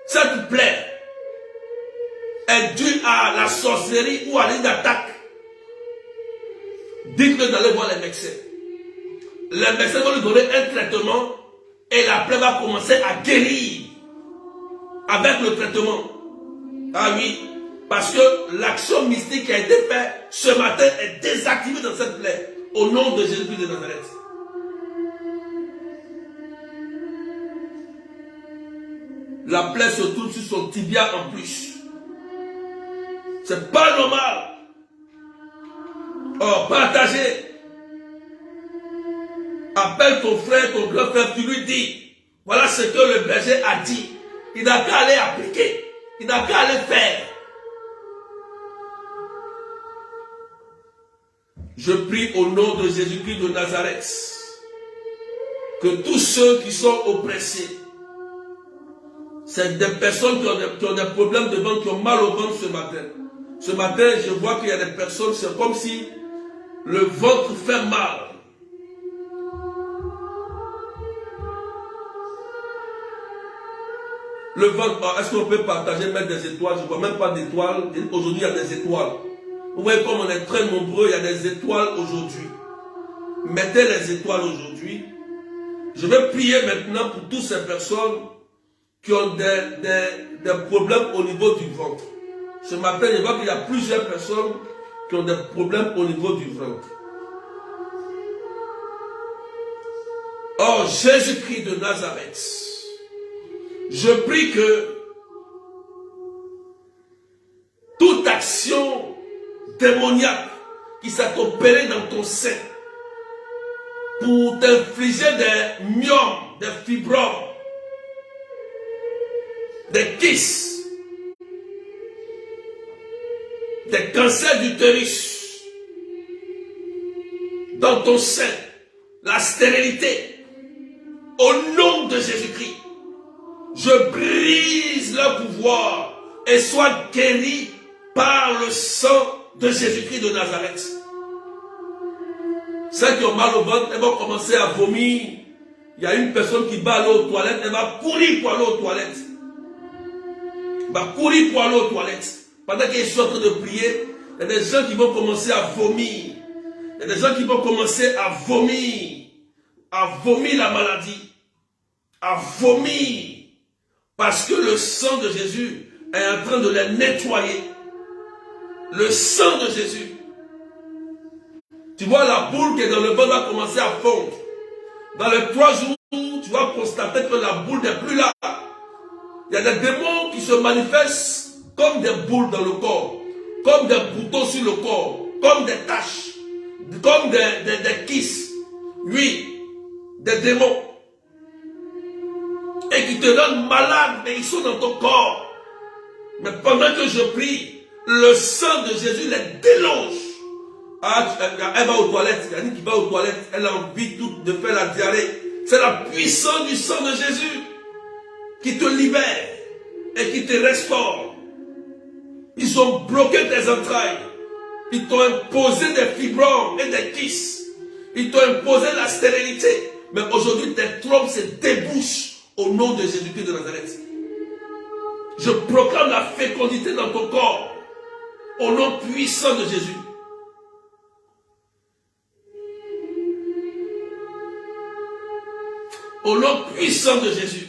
cette plaie est due à la sorcellerie ou à une attaque, dites-le d'aller voir les médecins. Les médecins vont lui donner un traitement et la plaie va commencer à guérir avec le traitement. Ah oui, parce que l'action mystique qui a été faite ce matin est désactivée dans cette plaie au nom de Jésus-Christ de Nazareth. La plaie se trouve sur son tibia en plus. C'est pas normal. Oh, partagez. Appelle ton frère, ton grand frère, tu lui dis, voilà ce que le berger a dit. Il n'a qu'à aller appliquer. Il n'a qu'à aller faire. Je prie au nom de Jésus-Christ de Nazareth que tous ceux qui sont oppressés, c'est des personnes qui ont des problèmes de ventre, qui ont mal au ventre ce matin. Ce matin, je vois qu'il y a des personnes, c'est comme si le ventre fait mal. Le ventre, est-ce qu'on peut partager, mettre des étoiles? Je ne vois même pas d'étoiles. Aujourd'hui, il y a des étoiles. Vous voyez comme on est très nombreux, il y a des étoiles aujourd'hui. Mettez les étoiles aujourd'hui. Je vais prier maintenant pour toutes ces personnes qui ont des problèmes au niveau du ventre. Ce matin, je vois qu'il y a plusieurs personnes qui ont des problèmes au niveau du ventre. Oh, Jésus-Christ de Nazareth, je prie que toute action démoniaque qui s'est opérée dans ton sein pour t'infliger des myomes, des fibromes, des kystes, des cancers d'utérus dans ton sein, la stérilité, au nom de Jésus-Christ, je brise leur pouvoir et sois guéri par le sang de Jésus-Christ de Nazareth. Ceux qui ont mal au ventre, elles vont commencer à vomir. Il y a une personne qui va aller aux toilettes, elle va courir pour aller aux toilettes. Elle va courir pour aller aux toilettes. Pendant qu'ils sont en train de prier, il y a des gens qui vont commencer à vomir. Il y a des gens qui vont commencer à vomir la maladie, à vomir. Parce que le sang de Jésus est en train de les nettoyer. Le sang de Jésus. Tu vois la boule qui est dans le ventre va commencer à fondre. Dans les 3 jours, tu vas constater que la boule n'est plus là. Il y a des démons qui se manifestent comme des boules dans le corps, comme des boutons sur le corps, comme des taches, comme des kystes. Oui, des démons. Et qui te rendent malade, mais ils sont dans ton corps. Mais pendant que je prie, le sang de Jésus les déloge. Ah, elle va aux toilettes. Il y a une qui va aux toilettes. Elle a envie de faire la diarrhée. C'est la puissance du sang de Jésus qui te libère et qui te restaure. Ils ont bloqué tes entrailles. Ils t'ont imposé des fibromes et des kystes. Ils t'ont imposé la stérilité. Mais aujourd'hui, tes trompes se débouchent au nom de Jésus-Christ de Nazareth. Je proclame la fécondité dans ton corps au nom puissant de Jésus. Au nom puissant de Jésus.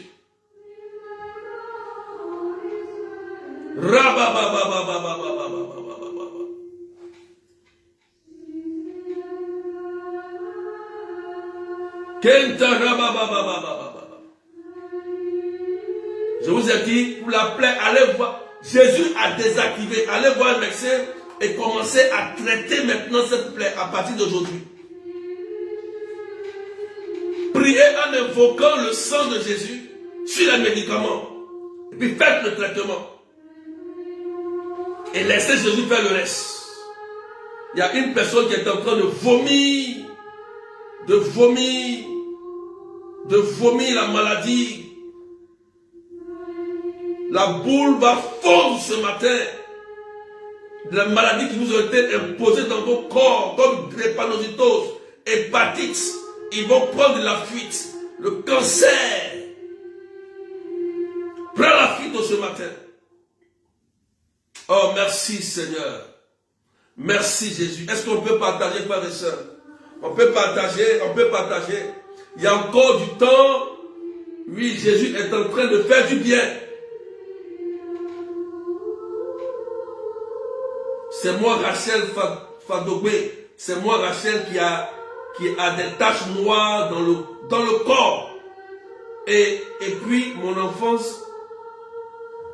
Je vous ai dit, pour la plaie, allez voir. Jésus a désactivé. Allez voir un médecin et commencez à traiter maintenant cette plaie à partir d'aujourd'hui. Priez en invoquant le sang de Jésus sur les médicaments. Et puis faites le traitement. Et laissez Jésus faire le reste. Il y a une personne qui est en train de vomir la maladie. La boule va fondre ce matin. La maladie qui vous a été imposée dans vos corps, comme drépanocytose, hépatite, ils vont prendre la fuite. Le cancer. Prends la fuite ce matin. Oh, merci Seigneur. Merci Jésus. Est-ce qu'on peut partager, frères et sœurs? On peut partager. Il y a encore du temps. Oui, Jésus est en train de faire du bien. C'est moi Rachel Fadogbe. C'est moi Rachel qui a des taches noires dans le corps. Et puis mon enfance,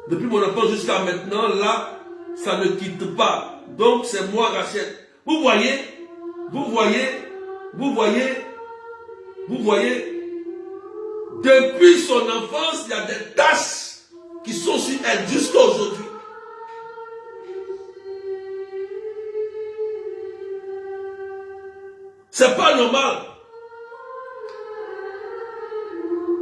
depuis mon enfance jusqu'à maintenant, là, ça ne quitte pas. Donc c'est moi Rachel. Vous voyez, depuis son enfance, il y a des taches qui sont sur elle jusqu'à aujourd'hui. C'est pas normal.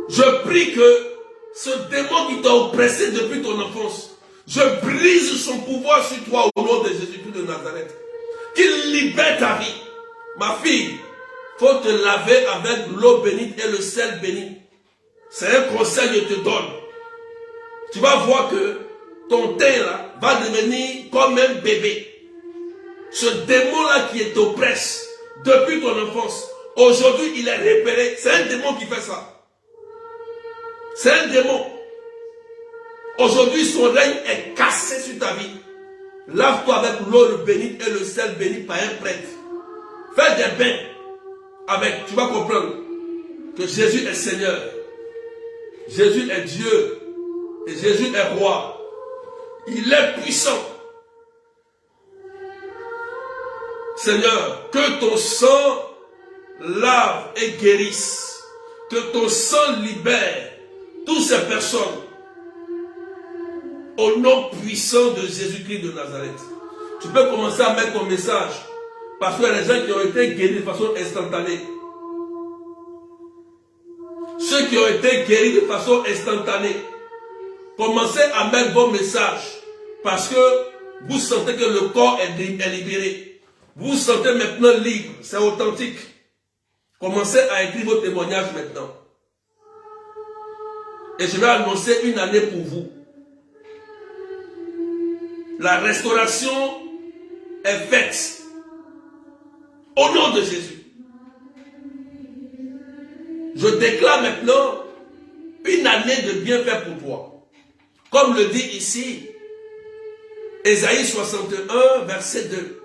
Je prie que ce démon qui t'a oppressé depuis ton enfance, je brise son pouvoir sur toi au nom de Jésus-Christ de Nazareth. Qu'il libère ta vie. Ma fille, faut te laver avec l'eau bénite et le sel béni. C'est un conseil que je te donne. Tu vas voir que ton teint là va devenir comme un bébé. Ce démon là qui t'oppresse depuis ton enfance, aujourd'hui il est repéré. C'est un démon qui fait ça. C'est un démon. Aujourd'hui son règne est cassé sur ta vie. Lave-toi avec l'eau bénite et le sel béni par un prêtre. Fais des bains avec. Tu vas comprendre que Jésus est Seigneur. Jésus est Dieu. Et Jésus est roi. Il est puissant. Seigneur, que ton sang lave et guérisse. Que ton sang libère toutes ces personnes. Au nom puissant de Jésus-Christ de Nazareth. Tu peux commencer à mettre ton message. Parce qu'il y a des gens qui ont été guéris de façon instantanée. Ceux qui ont été guéris de façon instantanée. Commencez à mettre vos messages. Parce que vous sentez que le corps est libéré. Vous vous sentez maintenant libre. C'est authentique. Commencez à écrire vos témoignages maintenant. Et je vais annoncer une année pour vous. La restauration est faite. Au nom de Jésus. Je déclare maintenant une année de bienfait pour toi. Comme le dit ici, Ésaïe 61, verset 2.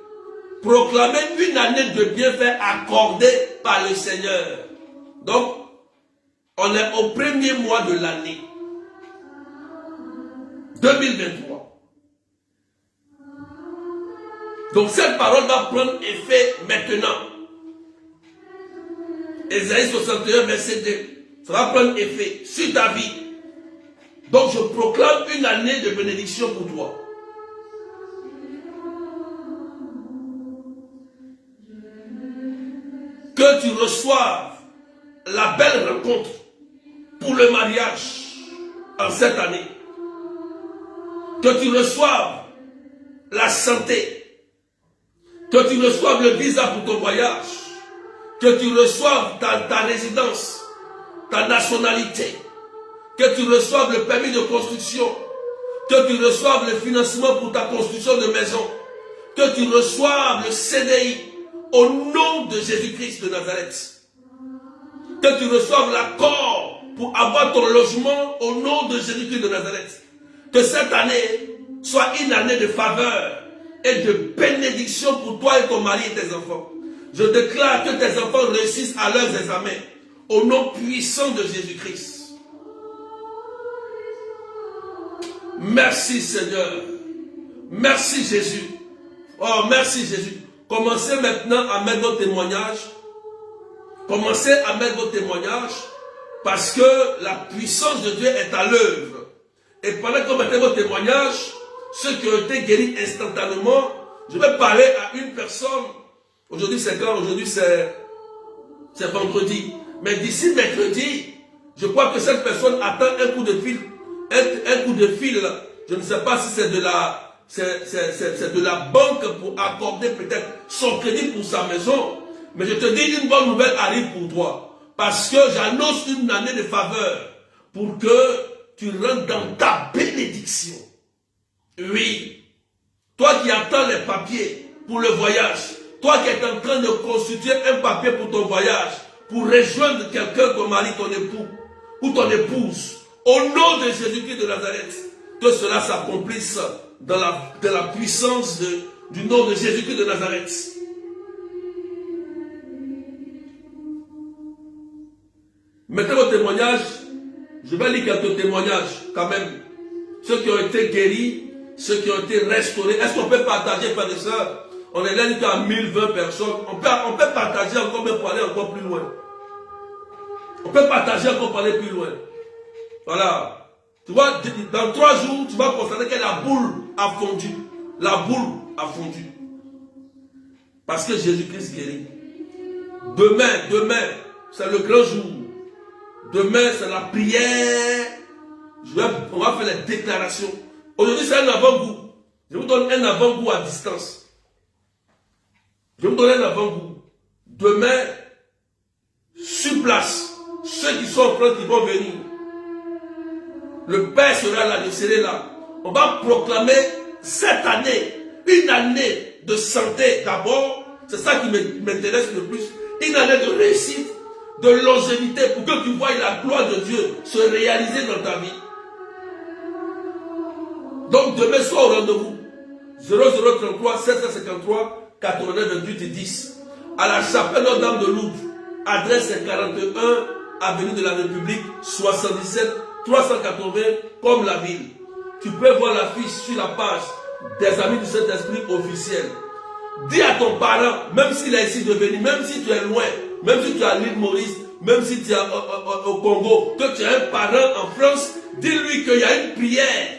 Proclamez une année de bienfait accordée par le Seigneur. Donc, on est au premier mois de l'année 2023. Donc cette parole va prendre effet maintenant. Ésaïe 61, verset 2. Ça va prendre effet sur ta vie. Donc je proclame une année de bénédiction pour toi. Que tu reçoives la belle rencontre pour le mariage en cette année. Que tu reçoives la santé. Que tu reçoives le visa pour ton voyage. Que tu reçoives ta résidence, ta nationalité. Que tu reçoives le permis de construction. Que tu reçoives le financement pour ta construction de maison. Que tu reçoives le CDI au nom de Jésus-Christ de Nazareth. Que tu reçoives l'accord pour avoir ton logement au nom de Jésus-Christ de Nazareth. Que cette année soit une année de faveur et de bénédiction pour toi et ton mari et tes enfants. Je déclare que tes enfants réussissent à leurs examens au nom puissant de Jésus-Christ. Merci Seigneur. Merci Jésus. Oh, merci Jésus. Commencez maintenant à mettre vos témoignages. Commencez à mettre vos témoignages parce que la puissance de Dieu est à l'œuvre. Et pendant que vous mettez vos témoignages, ceux qui ont été guéris instantanément, je vais parler à une personne. Aujourd'hui c'est quand? Aujourd'hui c'est vendredi. Mais d'ici mercredi, je crois que cette personne attend un coup de fil. Un coup de fil. Je ne sais pas si c'est de la banque pour accorder peut-être son crédit pour sa maison. Mais je te dis, une bonne nouvelle arrive pour toi. Parce que j'annonce une année de faveur pour que tu rentres dans ta bénédiction. Oui. Toi qui attends les papiers pour le voyage. Toi qui es en train de constituer un papier pour ton voyage. Pour rejoindre quelqu'un, ton mari, ton époux ou ton épouse. Au nom de Jésus-Christ de Nazareth. Que cela s'accomplisse dans la puissance du nom de Jésus-Christ de Nazareth. Mettez vos témoignages. Je vais lire quelques témoignages quand même. Ceux qui ont été guéris, ceux qui ont été restaurés. Est-ce qu'on peut partager, frères et sœurs? On est là à 1020 personnes. On peut partager encore, mais pour aller encore plus loin. On peut partager encore pour aller plus loin. Voilà. Tu vois, dans 3 jours, tu vas constater que la boule a fondu. La boule a fondu. Parce que Jésus-Christ guérit. Demain, c'est le grand jour. Demain, c'est la prière. On va faire les déclarations. Aujourd'hui, c'est un avant-goût. Je vous donne un avant-goût à distance. Je vous donne un avant-goût. Demain, sur place, ceux qui sont en France, qui vont venir. Le Père sera là, je serai là. On va proclamer cette année, une année de santé d'abord. C'est ça qui m'intéresse le plus. Une année de réussite, de longévité, pour que tu voies la gloire de Dieu se réaliser dans ta vie. Donc demain, sois au rendez-vous. 0033 753 89 28 et 10. À la chapelle Notre-Dame de Lourdes. Adresse 41 avenue de la République 77 380 comme la ville. Tu peux voir l'affiche sur la page des Amis du Saint-Esprit officiel. Dis à ton parent, même s'il est ici de venir, même si tu es loin, même si tu es à l'île Maurice, même si tu es au Congo, que tu as un parent en France, dis-lui qu'il y a une prière.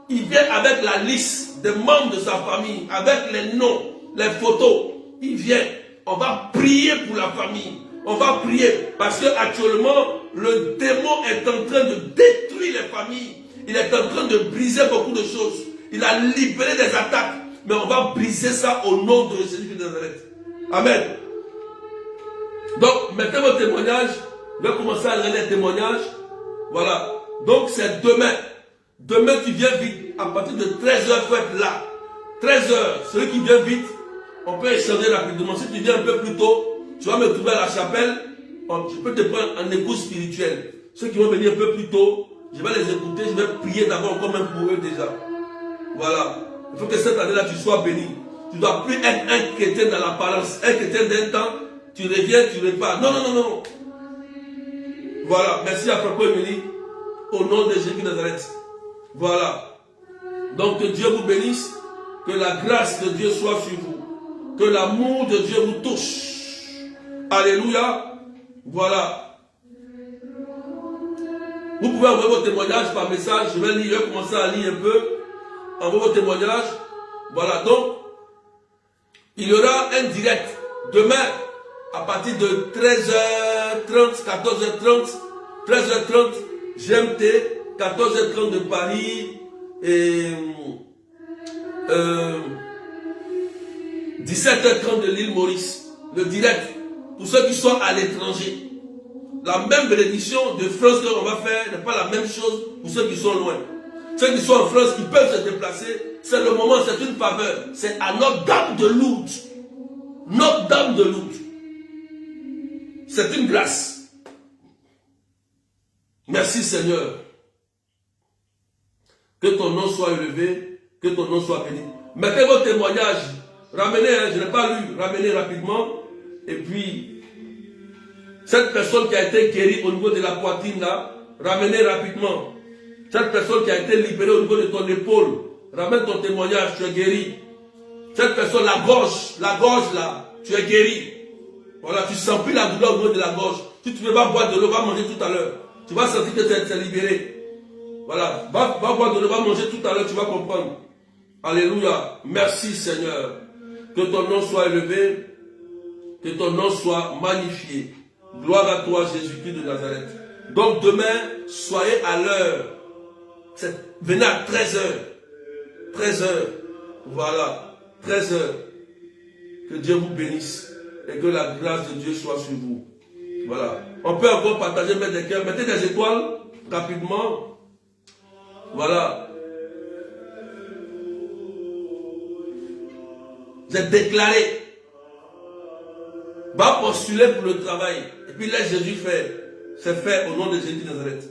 Il vient avec la liste des membres de sa famille, avec les noms, les photos. Il vient. On va prier pour la famille. On va prier parce que actuellement le démon est en train de détruire les familles. Il est en train de briser beaucoup de choses. Il a libéré des attaques. Mais on va briser ça au nom de Jésus de Nazareth. Amen. Donc, mettez vos témoignages. Je vais commencer à lire les témoignages. Voilà. Donc, c'est demain. Demain, tu viens vite. À partir de 13h, il faut être là. 13h. Celui qui vient vite, on peut échanger rapidement. Si tu viens un peu plus tôt, tu vas me trouver à la chapelle. Je peux te prendre en écoute spirituelle. Ceux qui vont venir un peu plus tôt, je vais les écouter. Je vais prier d'abord comme un pour eux déjà. Voilà. Il faut que cette année-là, tu sois béni. Tu ne dois plus être un chrétien dans l'apparence. Un chrétien d'un temps, tu reviens, tu repars. Non, non, non, non. Voilà. Merci à Franco Émilie. Au nom de Jésus de Nazareth. Voilà. Donc que Dieu vous bénisse. Que la grâce de Dieu soit sur vous. Que l'amour de Dieu vous touche. Alléluia. Voilà. Vous pouvez envoyer vos témoignages par message. Je vais lire, je vais commencer à lire un peu. Envoyez vos témoignages. Voilà, donc, il y aura un direct demain à partir de 13h30, 14h30, 13h30 GMT, 14h30 de Paris et 17h30 de l'île Maurice. Le direct, pour ceux qui sont à l'étranger. La même bénédiction de France qu'on va faire n'est pas la même chose pour ceux qui sont loin. Ceux qui sont en France, qui peuvent se déplacer, c'est le moment, c'est une faveur. C'est à Notre-Dame de Lourdes. Notre-Dame de Lourdes. C'est une grâce. Merci Seigneur. Que ton nom soit élevé, que ton nom soit béni. Mettez vos témoignages. Ramenez, je n'ai pas lu, ramenez rapidement. Et puis, cette personne qui a été guérie au niveau de la poitrine là, ramenez rapidement. Cette personne qui a été libérée au niveau de ton épaule, ramène ton témoignage, tu es guéri. Cette personne, la gorge là, tu es guéri. Voilà, tu ne sens plus la douleur au niveau de la gorge. Si tu ne veux pas boire de l'eau, va manger tout à l'heure. Tu vas sentir que tu es libéré. Voilà, va boire de l'eau, va manger tout à l'heure, tu vas comprendre. Alléluia. Merci Seigneur. Que ton nom soit élevé, que ton nom soit magnifié. Gloire à toi Jésus-Christ de Nazareth. Donc demain, soyez à l'heure. Venez à 13h. 13h. Voilà. 13h. Que Dieu vous bénisse. Et que la grâce de Dieu soit sur vous. Voilà. On peut encore partager, mettre des cœurs. Mettez des étoiles rapidement. Voilà. Vous êtes déclaré. Va postuler pour le travail. Et puis laisse Jésus faire. C'est fait au nom de Jésus de Nazareth.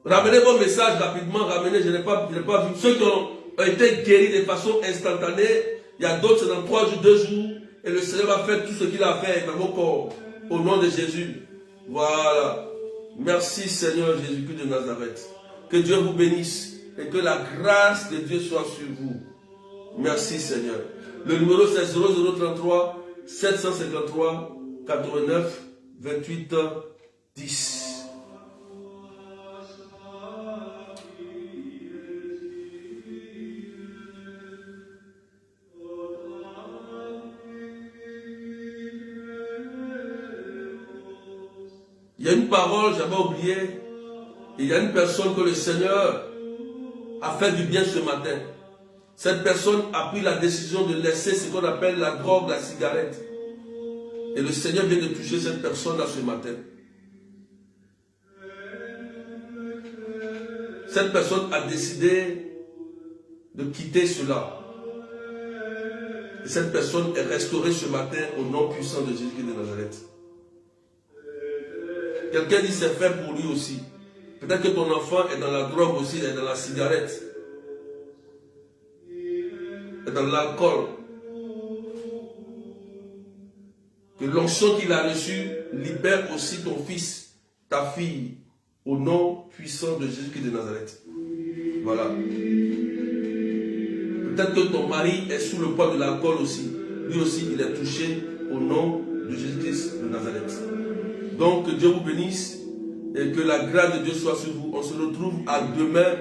Ramenez vos messages rapidement, ramenez, je n'ai pas vu. Ceux qui ont été guéris de façon instantanée, il y a d'autres, c'est dans 3 jours, 2 jours, et le Seigneur va faire tout ce qu'il a fait dans vos corps, au nom de Jésus. Voilà. Merci Seigneur Jésus-Christ de Nazareth. Que Dieu vous bénisse, et que la grâce de Dieu soit sur vous. Merci Seigneur. Le numéro c'est 0033 753 89 28 10. Il y a une parole, j'avais oublié. Il y a une personne que le Seigneur a fait du bien ce matin. Cette personne a pris la décision de laisser ce qu'on appelle la drogue, la cigarette. Et le Seigneur vient de toucher cette personne-là ce matin. Cette personne a décidé de quitter cela. Et cette personne est restaurée ce matin au nom puissant de Jésus-Christ de Nazareth. Quelqu'un dit c'est fait pour lui aussi. Peut-être que ton enfant est dans la drogue aussi, est dans la cigarette, est dans l'alcool. Que l'onction qu'il a reçue libère aussi ton fils, ta fille, au nom puissant de Jésus-Christ de Nazareth. Voilà. Peut-être que ton mari est sous le poids de l'alcool aussi. Lui aussi, il est touché au nom de Jésus-Christ de Nazareth. Donc, que Dieu vous bénisse et que la grâce de Dieu soit sur vous. On se retrouve à demain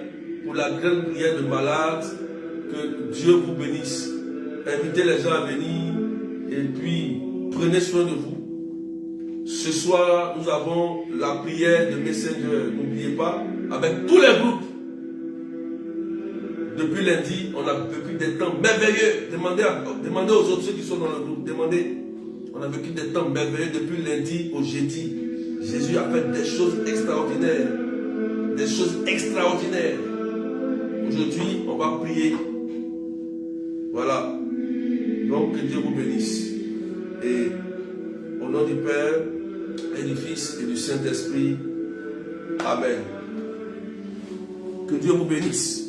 pour la grande prière de malades. Que Dieu vous bénisse. Invitez les gens à venir et puis prenez soin de vous. Ce soir, nous avons la prière de Messenger. N'oubliez pas, avec tous les groupes. Depuis lundi, on a vécu des temps merveilleux. Demandez aux autres ceux qui sont dans le groupe. Demandez. On a vécu des temps merveilleux depuis lundi au jeudi. Jésus a fait des choses extraordinaires. Des choses extraordinaires. Aujourd'hui, on va prier. Voilà. Donc, que Dieu vous bénisse. Et au nom du Père, et du Fils, et du Saint-Esprit. Amen. Que Dieu vous bénisse.